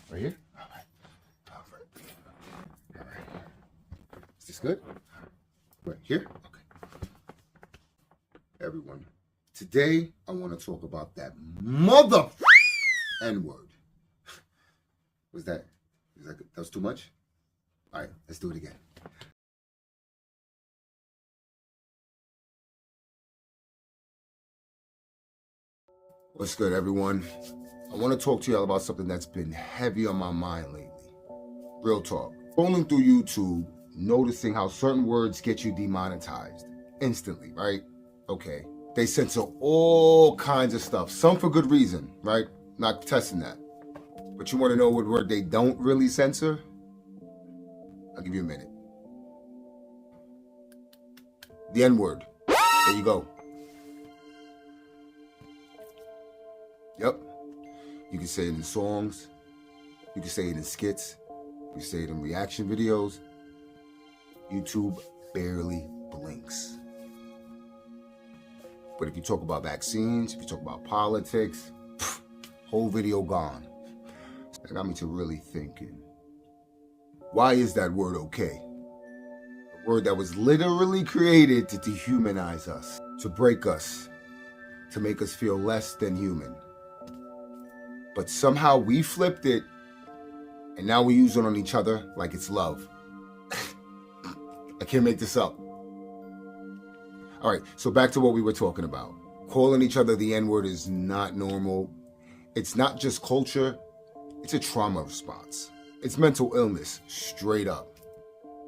Right here? All right. All right. All right. Is this good? Right here? Okay. Everyone, today I want to talk about that mother N-word. That was too much? All right, let's do it again. What's good, everyone? I want to talk to y'all about something that's been heavy on my mind lately. Real talk. Scrolling through YouTube, noticing how certain words get you demonetized instantly, right? Okay. They censor all kinds of stuff, some for good reason, right? Not testing that. But you want to know what word they don't really censor? I'll give you a minute. The N-word. There you go. Yep. You can say it in songs. You can say it in skits. You can say it in reaction videos. YouTube barely blinks. But if you talk about vaccines, if you talk about politics, whole video gone. It got me to really thinking. Why is that word okay? A word that was literally created to dehumanize us, to break us, to make us feel less than human. But somehow we flipped it, and now we use it on each other like it's love. I can't make this up. All right, so back to what we were talking about. Calling each other the N-word is not normal. It's not just culture. It's a trauma response. It's mental illness, straight up.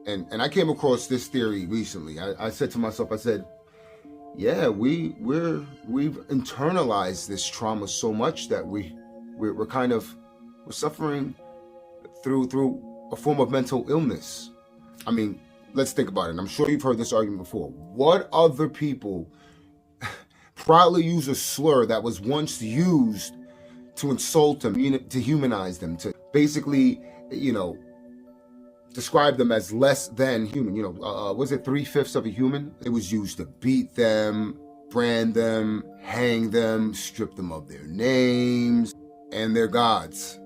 And I came across this theory recently. I said to myself, I said, yeah, we've internalized this trauma so much that we're suffering through a form of mental illness. I mean, let's think about it. I'm sure you've heard this argument before. What other people proudly use a slur that was once used to insult them, to humanize them, to basically, describe them as less than human? Was it 3/5 of a human? It was used to beat them, brand them, hang them, strip them of their names and their gods.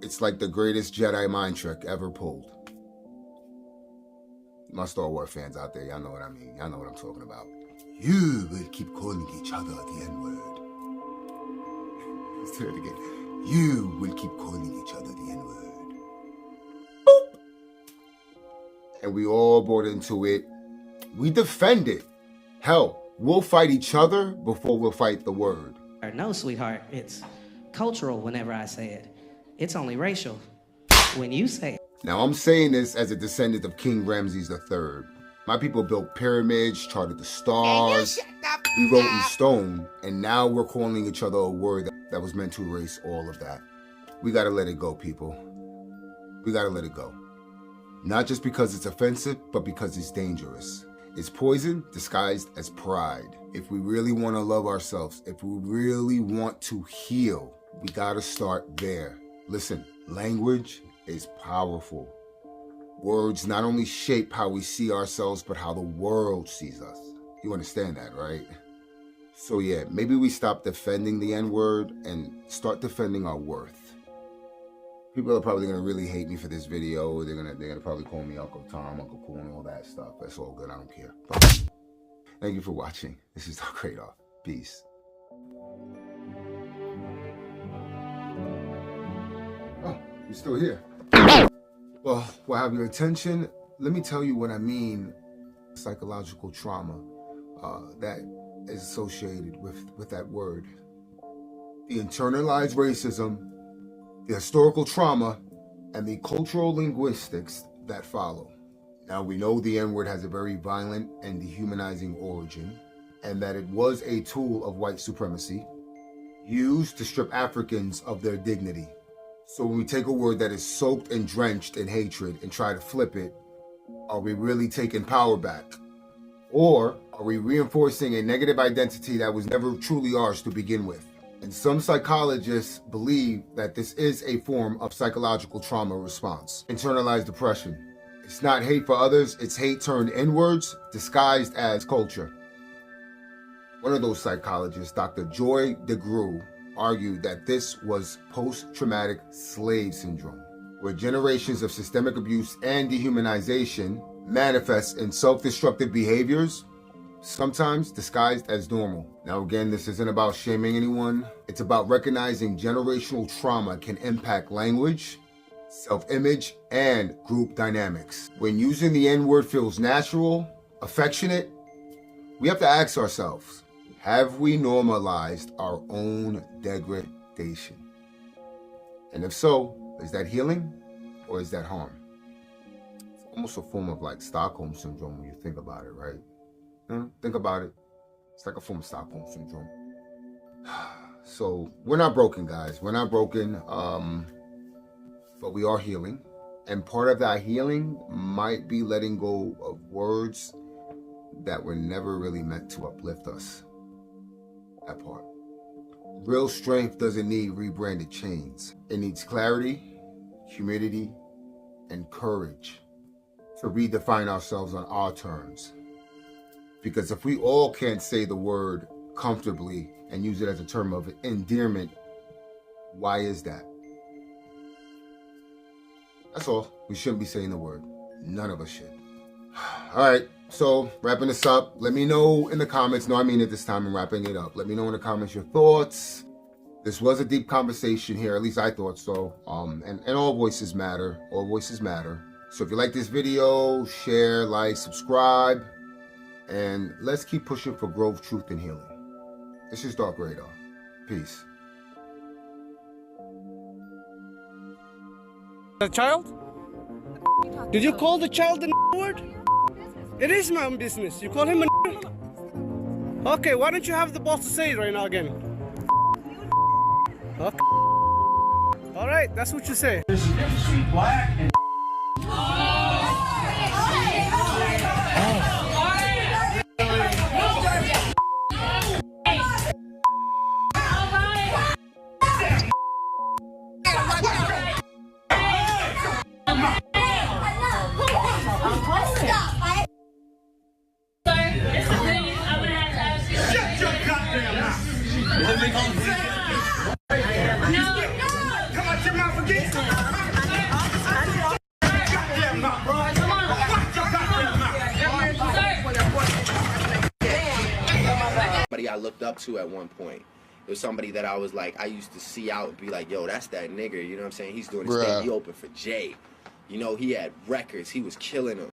It's like the greatest Jedi mind trick ever pulled. My Star Wars fans out there, y'all know what I mean. Y'all know what I'm talking about. You will keep calling each other the N-word. Let's do it again. You will keep calling each other the N-word. Boop! And we all bought into it. We defend it. Hell, we'll fight each other before we'll fight the word. No, sweetheart, it's cultural whenever I say it. It's only racial when you say it. Now, I'm saying this as a descendant of King Ramses III. My people built pyramids, charted the stars, we wrote in stone, and now we're calling each other a word that was meant to erase all of that. We gotta let it go, people. We gotta let it go. Not just because it's offensive, but because it's dangerous. It's poison disguised as pride. If we really want to love ourselves, if we really want to heal, we gotta start there. Listen, language is powerful. Words not only shape how we see ourselves, but how the world sees us. You understand that, right? So yeah, maybe we stop defending the N-word and start defending our worth. People are probably gonna really hate me for this video. They're gonna probably call me Uncle Tom, Uncle Cool, and all that stuff. That's all good, I don't care. But thank you for watching. This is Doc Kradoff. Peace. Oh, you're still here. Well, we'll have your attention. Let me tell you what I mean. Psychological trauma that is associated with that word. The internalized racism, the historical trauma, and the cultural linguistics that follow. Now, we know the N-word has a very violent and dehumanizing origin, and that it was a tool of white supremacy used to strip Africans of their dignity. So when we take a word that is soaked and drenched in hatred and try to flip it, are we really taking power back? Or are we reinforcing a negative identity that was never truly ours to begin with? And some psychologists believe that this is a form of psychological trauma response. Internalized depression. It's not hate for others, it's hate turned inwards, disguised as culture. One of those psychologists, Dr. Joy DeGruy, argued that this was post-traumatic slave syndrome, where generations of systemic abuse and dehumanization manifest in self-destructive behaviors, sometimes disguised as normal. Now again, this isn't about shaming anyone. It's about recognizing generational trauma can impact language, self-image, and group dynamics. When using the N-word feels natural, affectionate, we have to ask ourselves, have we normalized our own degradation? And if so, is that healing or is that harm? It's almost a form of like Stockholm syndrome when you think about it, right? Think about it. It's like a form of Stockholm syndrome. So we're not broken, guys. We're not broken, but we are healing. And part of that healing might be letting go of words that were never really meant to uplift us. That part. Real strength doesn't need rebranded chains. It needs clarity, humility, and courage to redefine ourselves on our terms. Because if we all can't say the word comfortably and use it as a term of endearment, why is that? That's all. We shouldn't be saying the word. None of us should. All right, so wrapping this up, let me know in the comments. No, I mean it this time, I'm wrapping it up. Let me know in the comments your thoughts. This was a deep conversation here, at least I thought so. And all voices matter. All voices matter. So if you like this video, share, like, subscribe. And let's keep pushing for growth, truth, and healing. This is Dark Radar. Peace. The child? Did you call the child the word? It is my own business. You call him a Okay, why don't you have the boss to say it right now again? Okay. Alright, that's what you say. There's a difference between black and I looked up to at one point. It was somebody that I was like, I used to see out and be like, yo, that's that nigga, you know what I'm saying? He's doing his thing. He opened for Jay. You know, he had records. He was killing them.